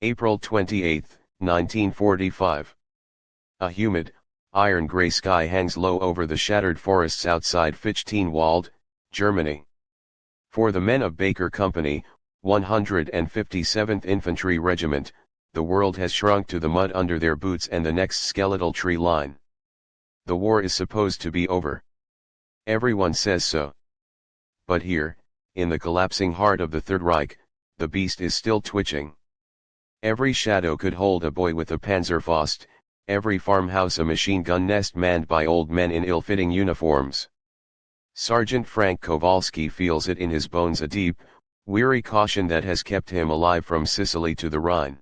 April 28, 1945. A humid, iron-gray sky hangs low over the shattered forests outside Fichtenwald, Germany. For the men of Baker Company, 157th Infantry Regiment, the world has shrunk to the mud under their boots and the next skeletal tree line. The war is supposed to be over. Everyone says so. But here, in the collapsing heart of the Third Reich, the beast is still twitching. Every shadow could hold a boy with a Panzerfaust, every farmhouse a machine gun nest manned by old men in ill-fitting uniforms. Sergeant Frank Kowalski feels it in his bones, a deep, weary caution that has kept him alive from Sicily to the Rhine.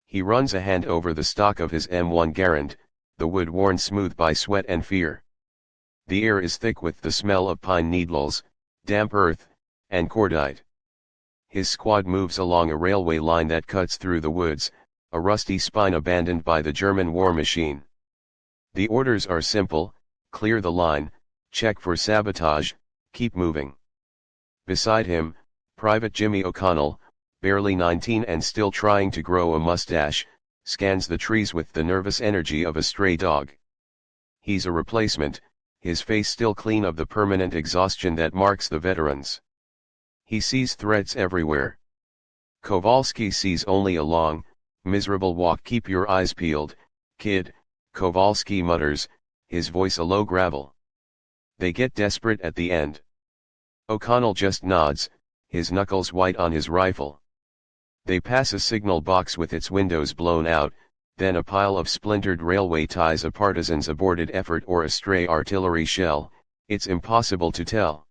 He runs a hand over the stock of his M1 Garand, the wood worn smooth by sweat and fear. The air is thick with the smell of pine needles, damp earth, and cordite. His squad moves along a railway line that cuts through the woods, a rusty spine abandoned by the German war machine. The orders are simple: clear the line, check for sabotage, keep moving. Beside him, Private Jimmy O'Connell, barely 19 and still trying to grow a mustache, scans the trees with the nervous energy of a stray dog. He's a replacement, his face still clean of the permanent exhaustion that marks the veterans. He sees threats everywhere. Kowalski sees only a long, miserable walk. Keep your eyes peeled, kid, Kowalski mutters, his voice a low gravel. They get desperate at the end. O'Connell just nods, his knuckles white on his rifle. They pass a signal box with its windows blown out, then a pile of splintered railway ties, a partisan's aborted effort or a stray artillery shell. It's impossible to tell.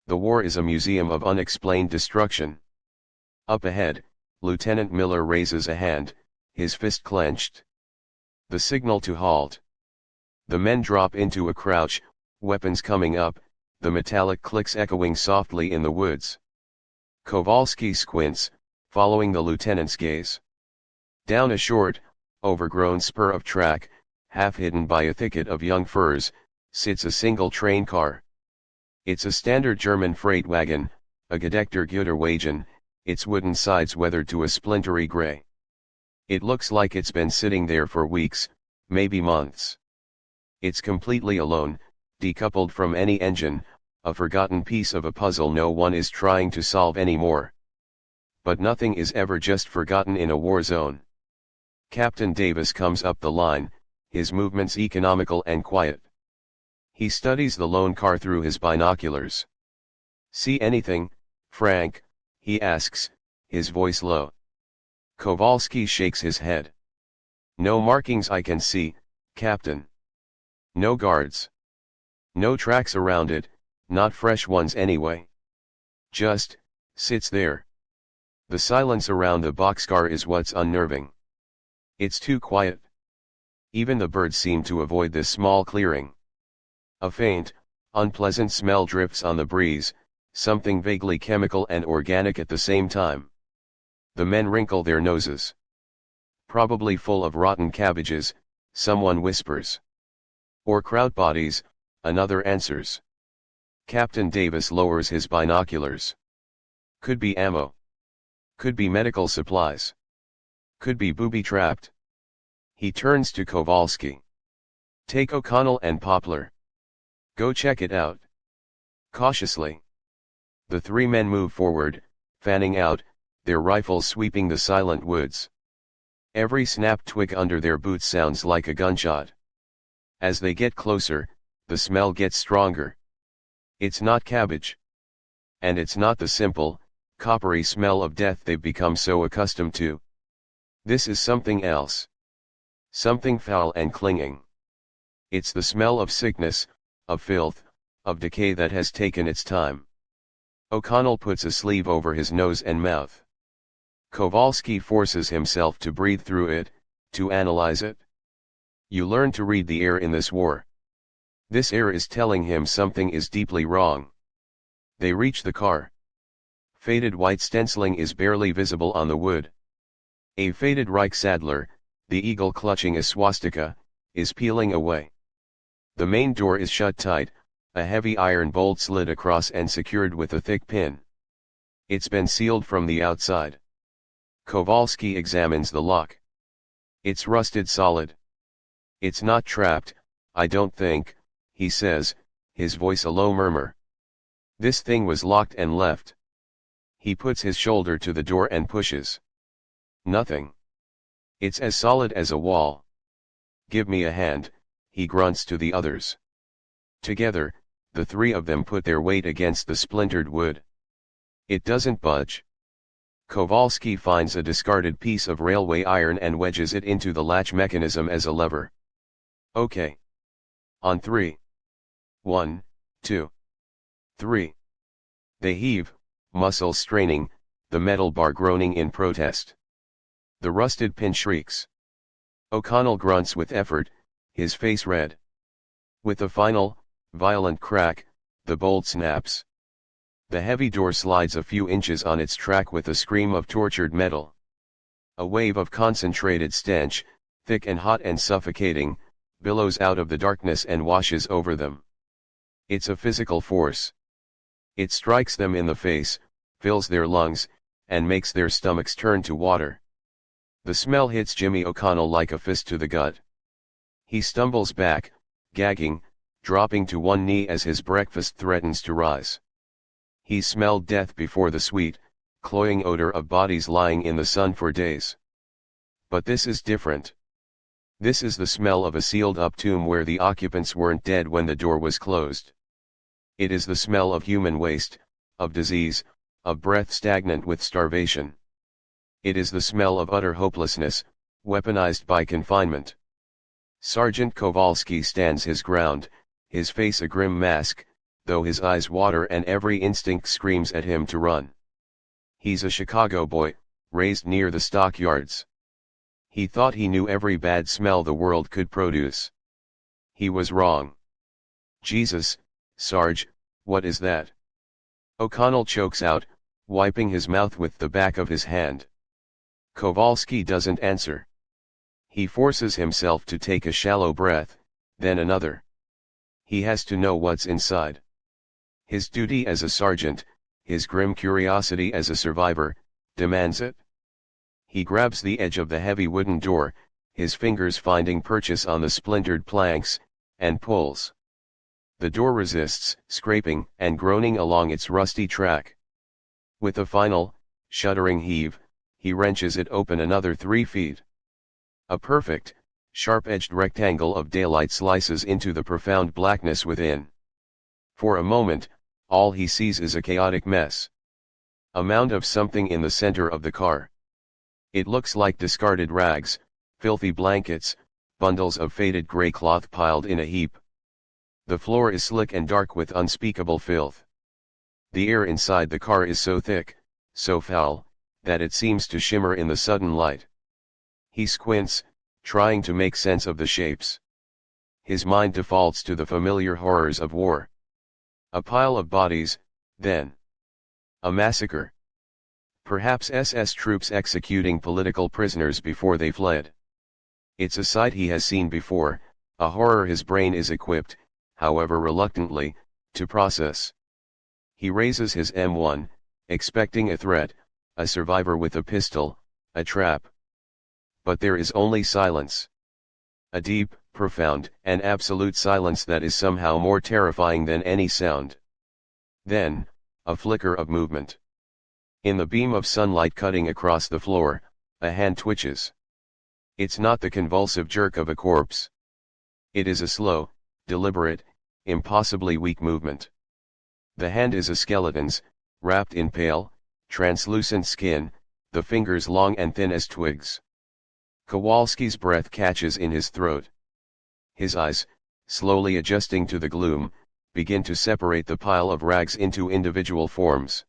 The war is a museum of unexplained destruction. Up ahead, Lieutenant Miller raises a hand, his fist clenched. The signal to halt. The men drop into a crouch, weapons coming up, the metallic clicks echoing softly in the woods. Kowalski squints, following the lieutenant's gaze. Down a short, overgrown spur of track, half hidden by a thicket of young firs, sits a single train car. It's a standard German freight wagon, a Gedeckter Güterwagen, its wooden sides weathered to a splintery gray. It looks like it's been sitting there for weeks, maybe months. It's completely alone, decoupled from any engine, a forgotten piece of a puzzle no one is trying to solve anymore. But nothing is ever just forgotten in a war zone. Captain Davis comes up the line, his movements economical and quiet. He studies the lone car through his binoculars. "See anything, Frank?" he asks, his voice low. Kowalski shakes his head. "No markings I can see, Captain. No guards. No tracks around it, not fresh ones anyway. Just sits there." The silence around the boxcar is what's unnerving. It's too quiet. Even the birds seem to avoid this small clearing. A faint, unpleasant smell drifts on the breeze, something vaguely chemical and organic at the same time. The men wrinkle their noses. "Probably full of rotten cabbages," someone whispers. "Or kraut bodies," another answers. Captain Davis lowers his binoculars. "Could be ammo. Could be medical supplies. Could be booby-trapped." He turns to Kowalski. "Take O'Connell and Poplar. Go check it out." Cautiously, the three men move forward, fanning out, their rifles sweeping the silent woods. Every snap twig under their boots sounds like a gunshot. As they get closer, the smell gets stronger. It's not cabbage. And it's not the simple, coppery smell of death they've become so accustomed to. This is something else. Something foul and clinging. It's the smell of sickness, of filth, of decay that has taken its time. O'Connell puts a sleeve over his nose and mouth. Kowalski forces himself to breathe through it, to analyze it. You learn to read the air in this war. This air is telling him something is deeply wrong. They reach the car. Faded white stenciling is barely visible on the wood. A faded Reichsadler, the eagle clutching a swastika, is peeling away. The main door is shut tight, a heavy iron bolt slid across and secured with a thick pin. It's been sealed from the outside. Kowalski examines the lock. It's rusted solid. It's not trapped, I don't think, he says, his voice a low murmur. This thing was locked and left. He puts his shoulder to the door and pushes. Nothing. It's as solid as a wall. Give me a hand, he grunts to the others. Together, the three of them put their weight against the splintered wood. It doesn't budge. Kowalski finds a discarded piece of railway iron and wedges it into the latch mechanism as a lever. Okay. On 3. 1, 2, 3. They heave, muscles straining, the metal bar groaning in protest. The rusted pin shrieks. O'Connell grunts with effort, his face red. With a final, violent crack, the bolt snaps. The heavy door slides a few inches on its track with a scream of tortured metal. A wave of concentrated stench, thick and hot and suffocating, billows out of the darkness and washes over them. It's a physical force. It strikes them in the face, fills their lungs, and makes their stomachs turn to water. The smell hits Jimmy O'Connell like a fist to the gut. He stumbles back, gagging, dropping to one knee as his breakfast threatens to rise. He's smelled death before, the sweet, cloying odor of bodies lying in the sun for days. But this is different. This is the smell of a sealed-up tomb where the occupants weren't dead when the door was closed. It is the smell of human waste, of disease, of breath stagnant with starvation. It is the smell of utter hopelessness, weaponized by confinement. Sergeant Kowalski stands his ground, his face a grim mask, though his eyes water and every instinct screams at him to run. He's a Chicago boy, raised near the stockyards. He thought he knew every bad smell the world could produce. He was wrong. Jesus, Sarge, what is that? O'Connell chokes out, wiping his mouth with the back of his hand. Kowalski doesn't answer. He forces himself to take a shallow breath, then another. He has to know what's inside. His duty as a sergeant, his grim curiosity as a survivor, demands it. He grabs the edge of the heavy wooden door, his fingers finding purchase on the splintered planks, and pulls. The door resists, scraping and groaning along its rusty track. With a final, shuddering heave, he wrenches it open another 3 feet. A perfect, sharp-edged rectangle of daylight slices into the profound blackness within. For a moment, all he sees is a chaotic mess. A mound of something in the center of the car. It looks like discarded rags, filthy blankets, bundles of faded gray cloth piled in a heap. The floor is slick and dark with unspeakable filth. The air inside the car is so thick, so foul, that it seems to shimmer in the sudden light. He squints, trying to make sense of the shapes. His mind defaults to the familiar horrors of war. A pile of bodies, then. A massacre. Perhaps SS troops executing political prisoners before they fled. It's a sight he has seen before, a horror his brain is equipped, however reluctantly, to process. He raises his M1, expecting a threat, a survivor with a pistol, a trap. But there is only silence. A deep, profound, and absolute silence that is somehow more terrifying than any sound. Then, a flicker of movement. In the beam of sunlight cutting across the floor, a hand twitches. It's not the convulsive jerk of a corpse. It is a slow, deliberate, impossibly weak movement. The hand is a skeleton's, wrapped in pale, translucent skin, the fingers long and thin as twigs. Kowalski's breath catches in his throat. His eyes, slowly adjusting to the gloom, begin to separate the pile of rags into individual forms.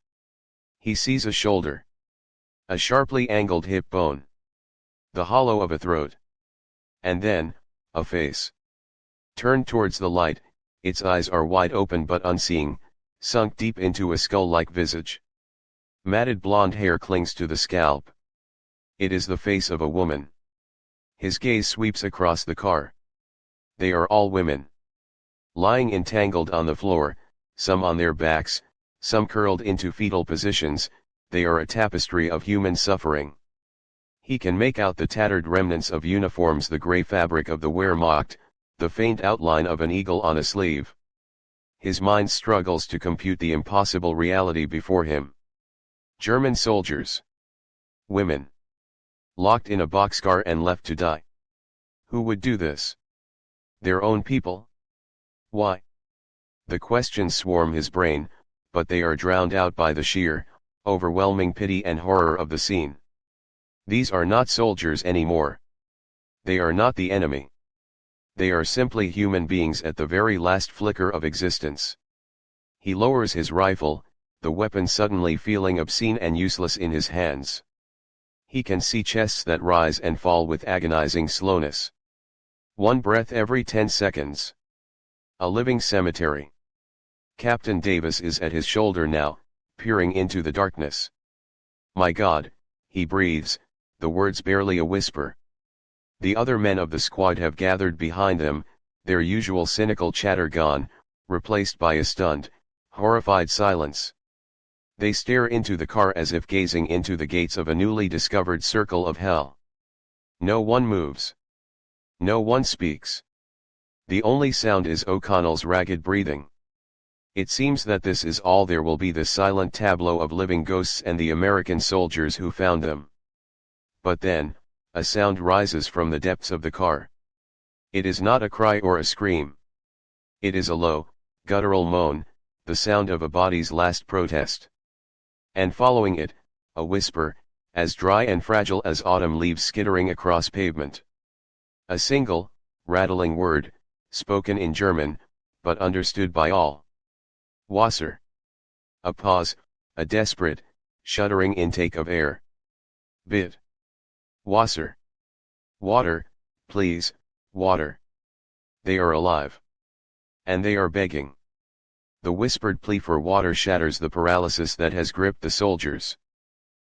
He sees a shoulder. A sharply angled hip bone. The hollow of a throat. And then, a face. Turned towards the light, its eyes are wide open but unseeing, sunk deep into a skull-like visage. Matted blonde hair clings to the scalp. It is the face of a woman. His gaze sweeps across the car. They are all women. Lying entangled on the floor, some on their backs, some curled into fetal positions, they are a tapestry of human suffering. He can make out the tattered remnants of uniforms, the grey fabric of the Wehrmacht, the faint outline of an eagle on a sleeve. His mind struggles to compute the impossible reality before him. German soldiers. Women. Locked in a boxcar and left to die. Who would do this? Their own people? Why? The questions swarm his brain, but they are drowned out by the sheer, overwhelming pity and horror of the scene. These are not soldiers anymore. They are not the enemy. They are simply human beings at the very last flicker of existence. He lowers his rifle, the weapon suddenly feeling obscene and useless in his hands. He can see chests that rise and fall with agonizing slowness. One breath every 10 seconds. A living cemetery. Captain Davis is at his shoulder now, peering into the darkness. My God, he breathes, the words barely a whisper. The other men of the squad have gathered behind them, their usual cynical chatter gone, replaced by a stunned, horrified silence. They stare into the car as if gazing into the gates of a newly discovered circle of hell. No one moves. No one speaks. The only sound is O'Connell's ragged breathing. It seems that this is all there will be, the silent tableau of living ghosts and the American soldiers who found them. But then, a sound rises from the depths of the car. It is not a cry or a scream. It is a low, guttural moan, the sound of a body's last protest. And following it, a whisper, as dry and fragile as autumn leaves skittering across pavement. A single, rattling word, spoken in German, but understood by all. Wasser. A pause, a desperate, shuddering intake of air. Bit. Wasser. Water, please, water. They are alive. And they are begging. The whispered plea for water shatters the paralysis that has gripped the soldiers.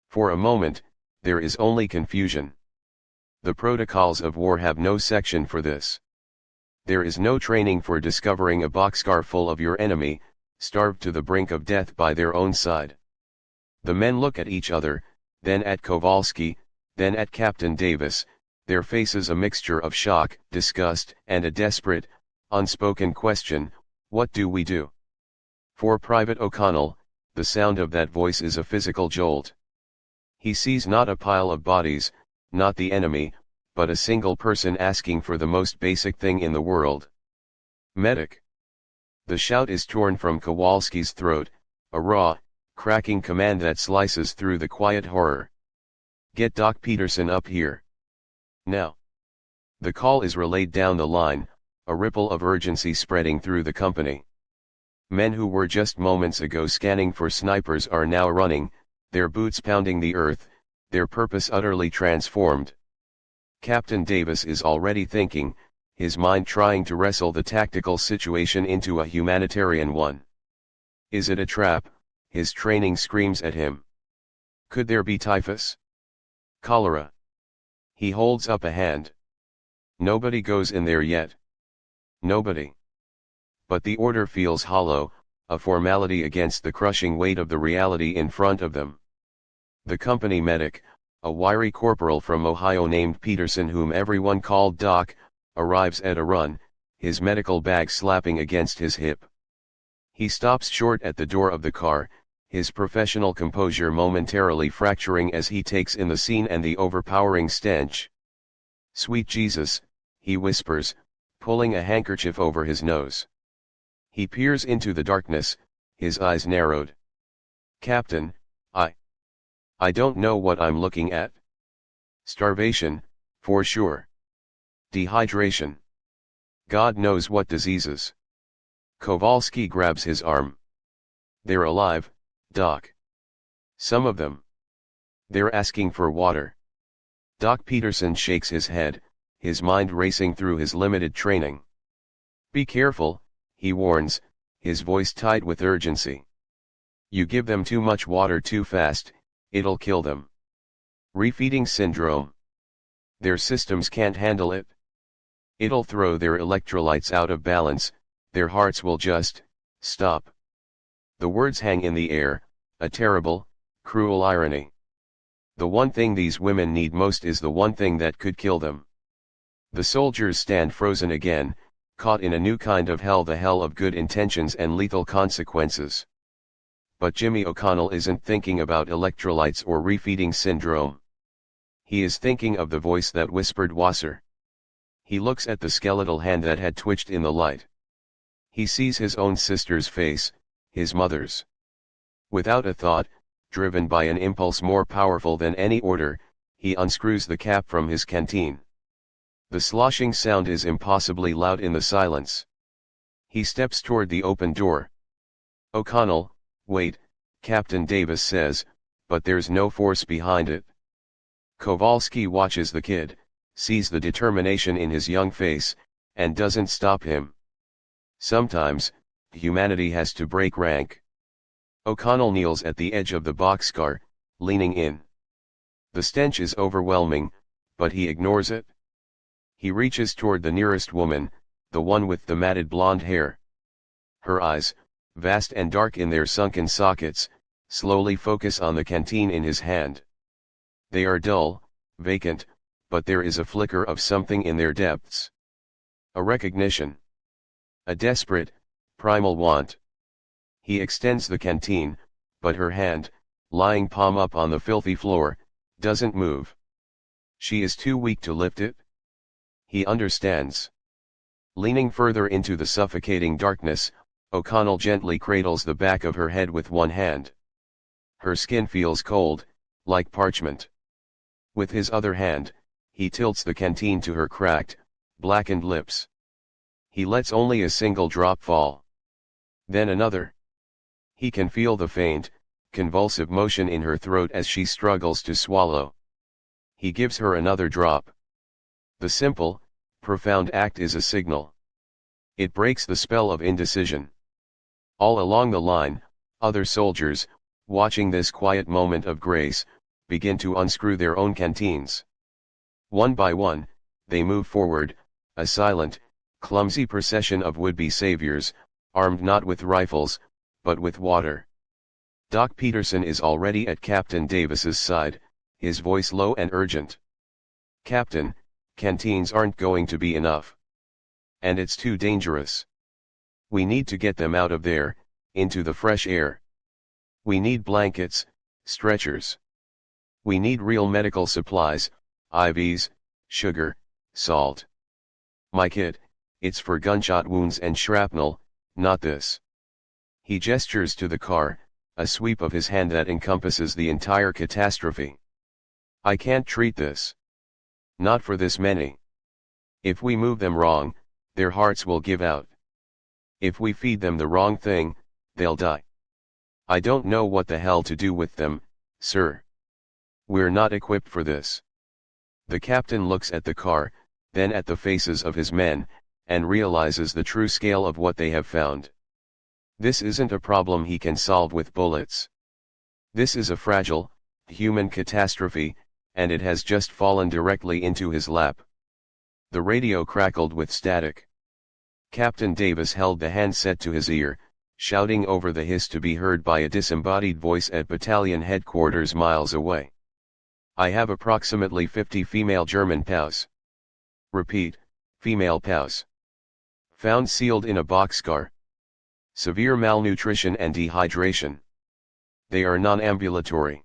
For a moment, there is only confusion. The protocols of war have no section for this. There is no training for discovering a boxcar full of your enemy, starved to the brink of death by their own side. The men look at each other, then at Kowalski, then at Captain Davis, their faces a mixture of shock, disgust, and a desperate, unspoken question: what do we do? For Private O'Connell, the sound of that voice is a physical jolt. He sees not a pile of bodies, not the enemy, but a single person asking for the most basic thing in the world. Medic. The shout is torn from Kowalski's throat, a raw, cracking command that slices through the quiet horror. Get Doc Peterson up here. Now. The call is relayed down the line, a ripple of urgency spreading through the company. Men who were just moments ago scanning for snipers are now running, their boots pounding the earth, their purpose utterly transformed. Captain Davis is already thinking, his mind trying to wrestle the tactical situation into a humanitarian one. Is it a trap? His training screams at him. Could there be typhus? Cholera? He holds up a hand. Nobody goes in there yet. Nobody. But the order feels hollow, a formality against the crushing weight of the reality in front of them. The company medic, a wiry corporal from Ohio named Peterson, whom everyone called Doc, arrives at a run, his medical bag slapping against his hip. He stops short at the door of the car, his professional composure momentarily fracturing as he takes in the scene and the overpowering stench. Sweet Jesus, he whispers, pulling a handkerchief over his nose. He peers into the darkness, his eyes narrowed. Captain, I don't know what I'm looking at. Starvation, for sure. Dehydration. God knows what diseases. Kowalski grabs his arm. They're alive, Doc. Some of them. They're asking for water. Doc Peterson shakes his head, his mind racing through his limited training. Be careful, he warns, his voice tight with urgency. You give them too much water too fast, it'll kill them. Refeeding syndrome. Their systems can't handle it. It'll throw their electrolytes out of balance, their hearts will just stop. The words hang in the air, a terrible, cruel irony. The one thing these women need most is the one thing that could kill them. The soldiers stand frozen again, caught in a new kind of hell, the hell of good intentions and lethal consequences. But Jimmy O'Connell isn't thinking about electrolytes or refeeding syndrome. He is thinking of the voice that whispered Wasser. He looks at the skeletal hand that had twitched in the light. He sees his own sister's face, his mother's. Without a thought, driven by an impulse more powerful than any order, he unscrews the cap from his canteen. The sloshing sound is impossibly loud in the silence. He steps toward the open door. O'Connell, wait, Captain Davis says, but there's no force behind it. Kowalski watches the kid, sees the determination in his young face, and doesn't stop him. Sometimes, humanity has to break rank. O'Connell kneels at the edge of the boxcar, leaning in. The stench is overwhelming, but he ignores it. He reaches toward the nearest woman, the one with the matted blonde hair. Her eyes, vast and dark in their sunken sockets, slowly focus on the canteen in his hand. They are dull, vacant, but there is a flicker of something in their depths. A recognition. A desperate, primal want. He extends the canteen, but her hand, lying palm up on the filthy floor, doesn't move. She is too weak to lift it. He understands. Leaning further into the suffocating darkness, O'Connell gently cradles the back of her head with one hand. Her skin feels cold, like parchment. With his other hand, he tilts the canteen to her cracked, blackened lips. He lets only a single drop fall. Then another. He can feel the faint, convulsive motion in her throat as she struggles to swallow. He gives her another drop. The simple, profound act is a signal. It breaks the spell of indecision. All along the line, other soldiers, watching this quiet moment of grace, begin to unscrew their own canteens. One by one, they move forward, a silent, clumsy procession of would-be saviors, armed not with rifles, but with water. Doc Peterson is already at Captain Davis's side, his voice low and urgent. Captain, canteens aren't going to be enough. And it's too dangerous. We need to get them out of there, into the fresh air. We need blankets, stretchers. We need real medical supplies, IVs, sugar, salt. My kit, it's for gunshot wounds and shrapnel, not this. He gestures to the car, a sweep of his hand that encompasses the entire catastrophe. I can't treat this. Not for this many. If we move them wrong, their hearts will give out. If we feed them the wrong thing, they'll die. I don't know what the hell to do with them, sir. We're not equipped for this. The captain looks at the car, then at the faces of his men, and realizes the true scale of what they have found. This isn't a problem he can solve with bullets. This is a fragile, human catastrophe, and it has just fallen directly into his lap. The radio crackled with static. Captain Davis held the handset to his ear, shouting over the hiss to be heard by a disembodied voice at battalion headquarters miles away. I have approximately 50 female German POWs. Repeat, female POWs. Found sealed in a boxcar. Severe malnutrition and dehydration. They are non-ambulatory.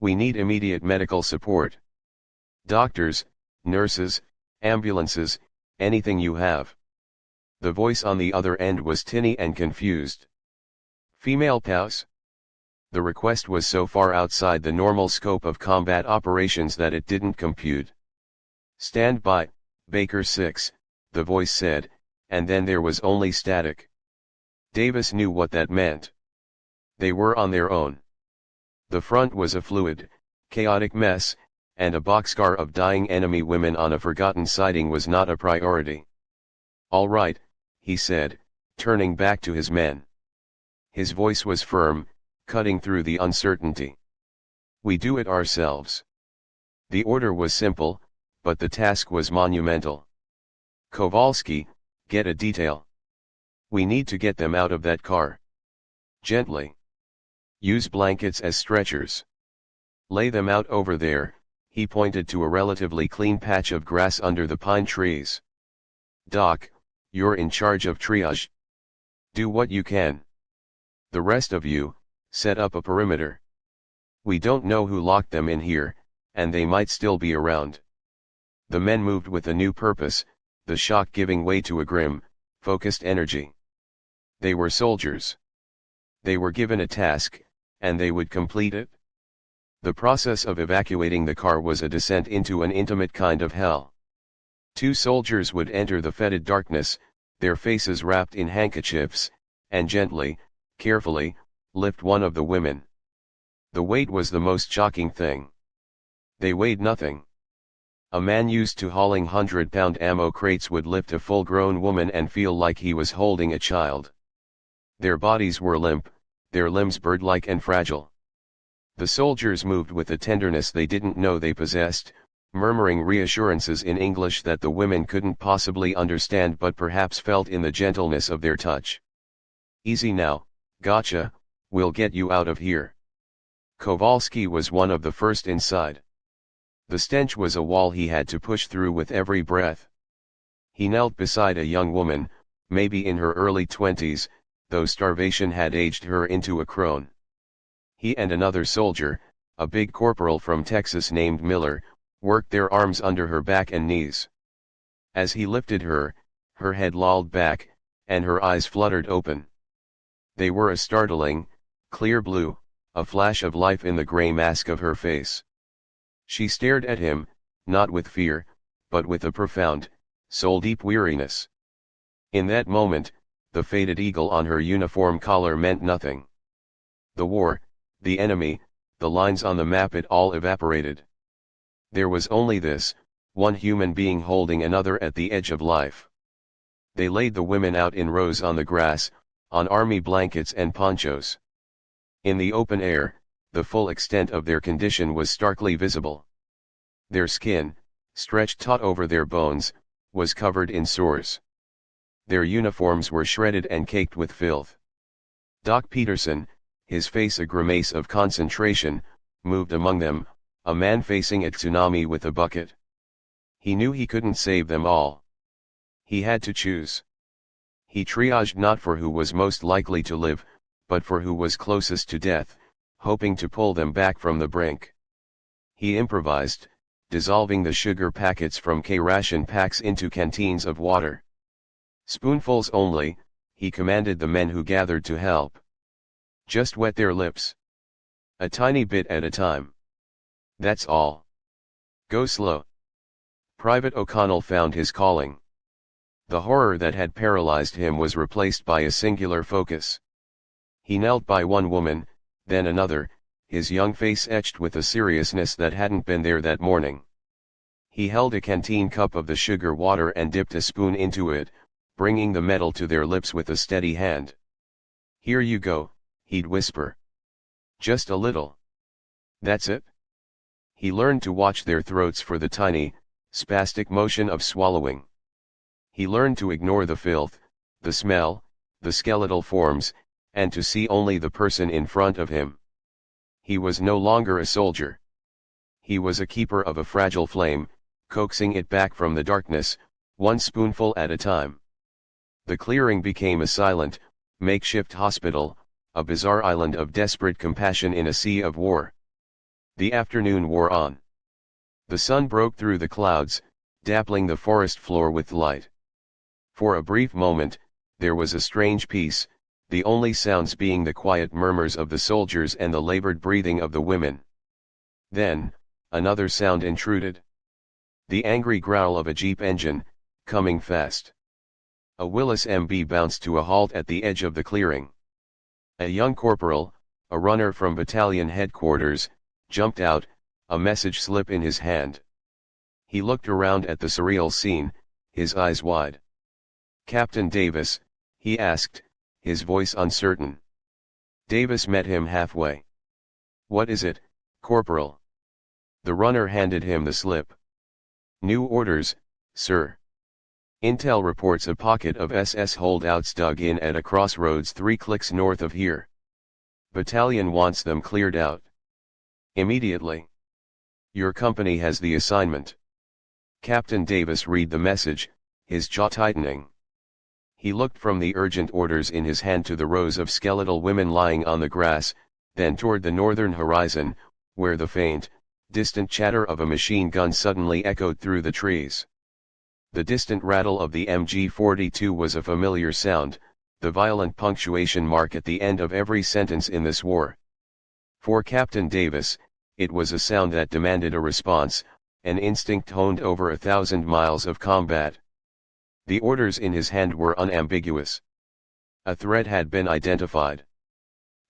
We need immediate medical support. Doctors, nurses, ambulances, anything you have. The voice on the other end was tinny and confused. Female POWs? The request was so far outside the normal scope of combat operations that it didn't compute. Stand by, Baker 6, the voice said, and then there was only static. Davis knew what that meant. They were on their own. The front was a fluid, chaotic mess, and a boxcar of dying enemy women on a forgotten siding was not a priority. All right, he said, turning back to his men. His voice was firm, cutting through the uncertainty. We do it ourselves. The order was simple, but the task was monumental. Kowalski, get a detail. We need to get them out of that car. Gently. Use blankets as stretchers. Lay them out over there, he pointed to a relatively clean patch of grass under the pine trees. Doc, you're in charge of triage. Do what you can. The rest of you, set up a perimeter. We don't know who locked them in here, and they might still be around. The men moved with a new purpose, the shock giving way to a grim, focused energy. They were soldiers. They were given a task, and they would complete it. The process of evacuating the car was a descent into an intimate kind of hell. 2 soldiers would enter the fetid darkness, their faces wrapped in handkerchiefs, and gently, carefully, lift one of the women. The weight was the most shocking thing. They weighed nothing. A man used to hauling 100-pound ammo crates would lift a full-grown woman and feel like he was holding a child. Their bodies were limp, their limbs bird-like and fragile. The soldiers moved with a tenderness they didn't know they possessed, murmuring reassurances in English that the women couldn't possibly understand but perhaps felt in the gentleness of their touch. Easy now, gotcha, we'll get you out of here. Kowalski was one of the first inside. The stench was a wall he had to push through with every breath. He knelt beside a young woman, maybe in her early 20s, though starvation had aged her into a crone. He and another soldier, a big corporal from Texas named Miller, worked their arms under her back and knees. As he lifted her, her head lolled back, and her eyes fluttered open. They were a startling, clear blue, a flash of life in the gray mask of her face. She stared at him, not with fear, but with a profound, soul-deep weariness. In that moment, the faded eagle on her uniform collar meant nothing. The war, the enemy, the lines on the map, it all evaporated. There was only this, one human being holding another at the edge of life. They laid the women out in rows on the grass, on army blankets and ponchos. In the open air, the full extent of their condition was starkly visible. Their skin, stretched taut over their bones, was covered in sores. Their uniforms were shredded and caked with filth. Doc Peterson, his face a grimace of concentration, moved among them, a man facing a tsunami with a bucket. He knew he couldn't save them all. He had to choose. He triaged not for who was most likely to live, but for who was closest to death, hoping to pull them back from the brink. He improvised, dissolving the sugar packets from K-ration packs into canteens of water. Spoonfuls only, he commanded the men who gathered to help. Just wet their lips. A tiny bit at a time. That's all. Go slow. Private O'Connell found his calling. The horror that had paralyzed him was replaced by a singular focus. He knelt by one woman, then another, his young face etched with a seriousness that hadn't been there that morning. He held a canteen cup of the sugar water and dipped a spoon into it, bringing the metal to their lips with a steady hand. Here you go, he'd whisper. Just a little. That's it. He learned to watch their throats for the tiny, spastic motion of swallowing. He learned to ignore the filth, the smell, the skeletal forms, and to see only the person in front of him. He was no longer a soldier. He was a keeper of a fragile flame, coaxing it back from the darkness, one spoonful at a time. The clearing became a silent, makeshift hospital, a bizarre island of desperate compassion in a sea of war. The afternoon wore on. The sun broke through the clouds, dappling the forest floor with light. For a brief moment, there was a strange peace, the only sounds being the quiet murmurs of the soldiers and the labored breathing of the women. Then, another sound intruded. The angry growl of a jeep engine, coming fast. A Willis MB bounced to a halt at the edge of the clearing. A young corporal, a runner from battalion headquarters, jumped out, a message slip in his hand. He looked around at the surreal scene, his eyes wide. Captain Davis, he asked, his voice uncertain. Davis met him halfway. What is it, Corporal? The runner handed him the slip. New orders, sir. Intel reports a pocket of SS holdouts dug in at a crossroads 3 clicks north of here. Battalion wants them cleared out. Immediately. Your company has the assignment. Captain Davis read the message, his jaw tightening. He looked from the urgent orders in his hand to the rows of skeletal women lying on the grass, then toward the northern horizon, where the faint, distant chatter of a machine gun suddenly echoed through the trees. The distant rattle of the MG-42 was a familiar sound, the violent punctuation mark at the end of every sentence in this war. For Captain Davis, it was a sound that demanded a response, an instinct honed over 1,000 miles of combat. The orders in his hand were unambiguous. A threat had been identified.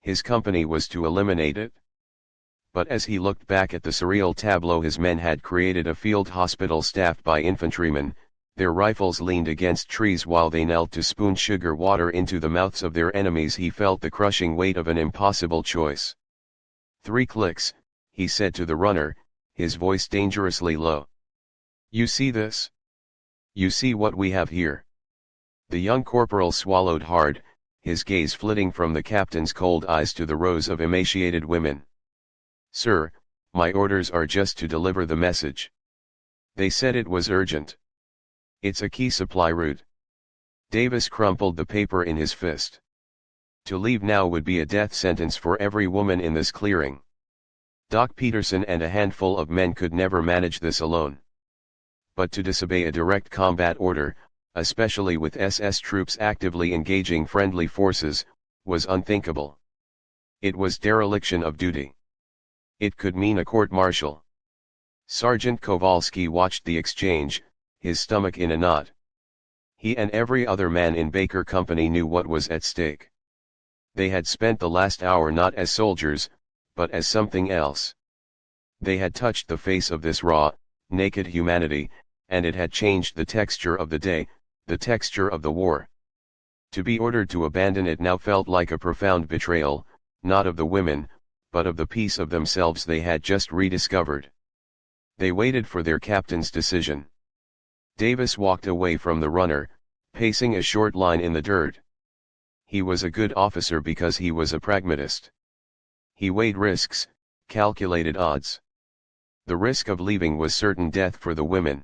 His company was to eliminate it. But as he looked back at the surreal tableau his men had created, a field hospital staffed by infantrymen, their rifles leaned against trees while they knelt to spoon sugar water into the mouths of their enemies, he felt the crushing weight of an impossible choice. 3 clicks, he said to the runner, his voice dangerously low. You see this? You see what we have here? The young corporal swallowed hard, his gaze flitting from the captain's cold eyes to the rows of emaciated women. Sir, my orders are just to deliver the message. They said it was urgent. It's a key supply route. Davis crumpled the paper in his fist. To leave now would be a death sentence for every woman in this clearing. Doc Peterson and a handful of men could never manage this alone. But to disobey a direct combat order, especially with SS troops actively engaging friendly forces, was unthinkable. It was dereliction of duty. It could mean a court-martial. Sergeant Kowalski watched the exchange, his stomach in a knot. He and every other man in Baker Company knew what was at stake. They had spent the last hour not as soldiers, but as something else. They had touched the face of this raw, naked humanity, and it had changed the texture of the day, the texture of the war. To be ordered to abandon it now felt like a profound betrayal, not of the women, but of the piece of themselves they had just rediscovered. They waited for their captain's decision. Davis walked away from the runner, pacing a short line in the dirt. He was a good officer because he was a pragmatist. He weighed risks, calculated odds. The risk of leaving was certain death for the women.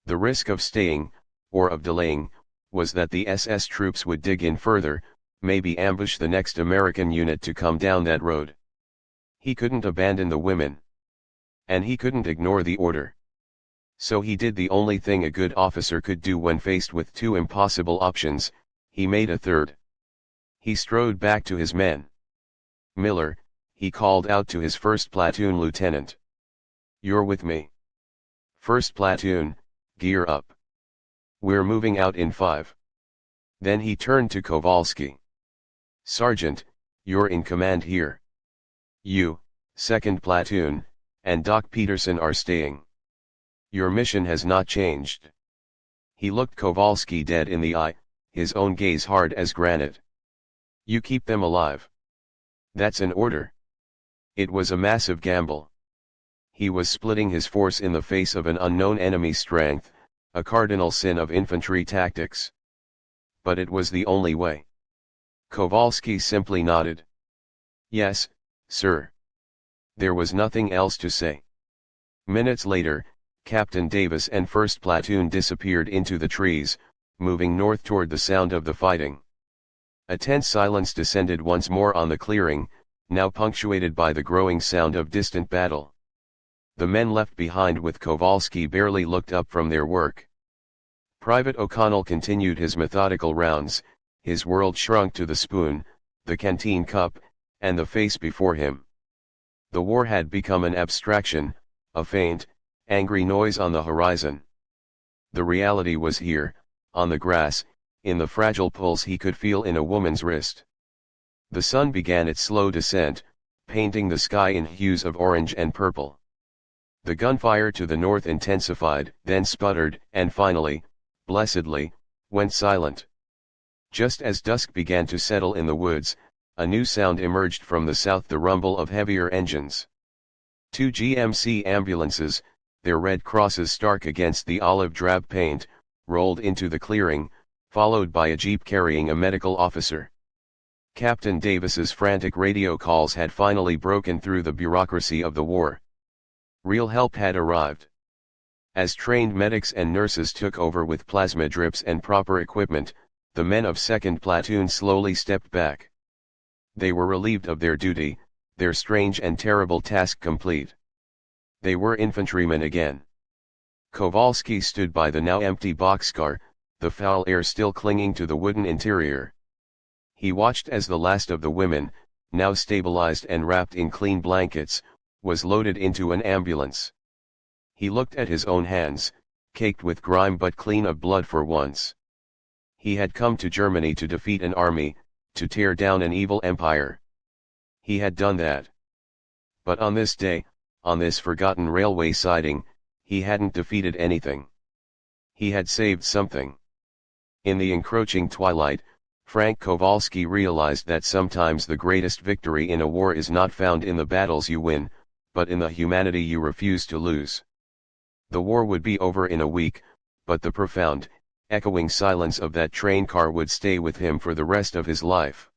The risk of staying, or of delaying, was that the SS troops would dig in further, maybe ambush the next American unit to come down that road. He couldn't abandon the women. And he couldn't ignore the order. So he did the only thing a good officer could do when faced with 2 impossible options, he made a third. He strode back to his men. Miller, he called out to his 1st platoon lieutenant. You're with me. 1st platoon, gear up. We're moving out in 5. Then he turned to Kowalski. Sergeant, you're in command here. You, 2nd platoon, and Doc Peterson are staying. Your mission has not changed. He looked Kowalski dead in the eye, his own gaze hard as granite. You keep them alive. That's an order. It was a massive gamble. He was splitting his force in the face of an unknown enemy's strength, a cardinal sin of infantry tactics. But it was the only way. Kowalski simply nodded. Yes, sir. There was nothing else to say. Minutes later, Captain Davis and 1st Platoon disappeared into the trees, moving north toward the sound of the fighting. A tense silence descended once more on the clearing, now punctuated by the growing sound of distant battle. The men left behind with Kowalski barely looked up from their work. Private O'Connell continued his methodical rounds, his world shrunk to the spoon, the canteen cup, and the face before him. The war had become an abstraction, a faint, angry noise on the horizon. The reality was here, on the grass, in the fragile pulse he could feel in a woman's wrist. The sun began its slow descent, painting the sky in hues of orange and purple. The gunfire to the north intensified, then sputtered, and finally, blessedly, went silent. Just as dusk began to settle in the woods, a new sound emerged from the south, the rumble of heavier engines. 2 GMC ambulances, their red crosses stark against the olive-drab paint, rolled into the clearing, followed by a jeep carrying a medical officer. Captain Davis's frantic radio calls had finally broken through the bureaucracy of the war. Real help had arrived. As trained medics and nurses took over with plasma drips and proper equipment, the men of 2nd Platoon slowly stepped back. They were relieved of their duty, their strange and terrible task complete. They were infantrymen again. Kowalski stood by the now empty boxcar, the foul air still clinging to the wooden interior. He watched as the last of the women, now stabilized and wrapped in clean blankets, was loaded into an ambulance. He looked at his own hands, caked with grime but clean of blood for once. He had come to Germany to defeat an army, to tear down an evil empire. He had done that. But on this day, on this forgotten railway siding, he hadn't defeated anything. He had saved something. In the encroaching twilight, Frank Kowalski realized that sometimes the greatest victory in a war is not found in the battles you win, but in the humanity you refuse to lose. The war would be over in a week, but the profound, echoing silence of that train car would stay with him for the rest of his life.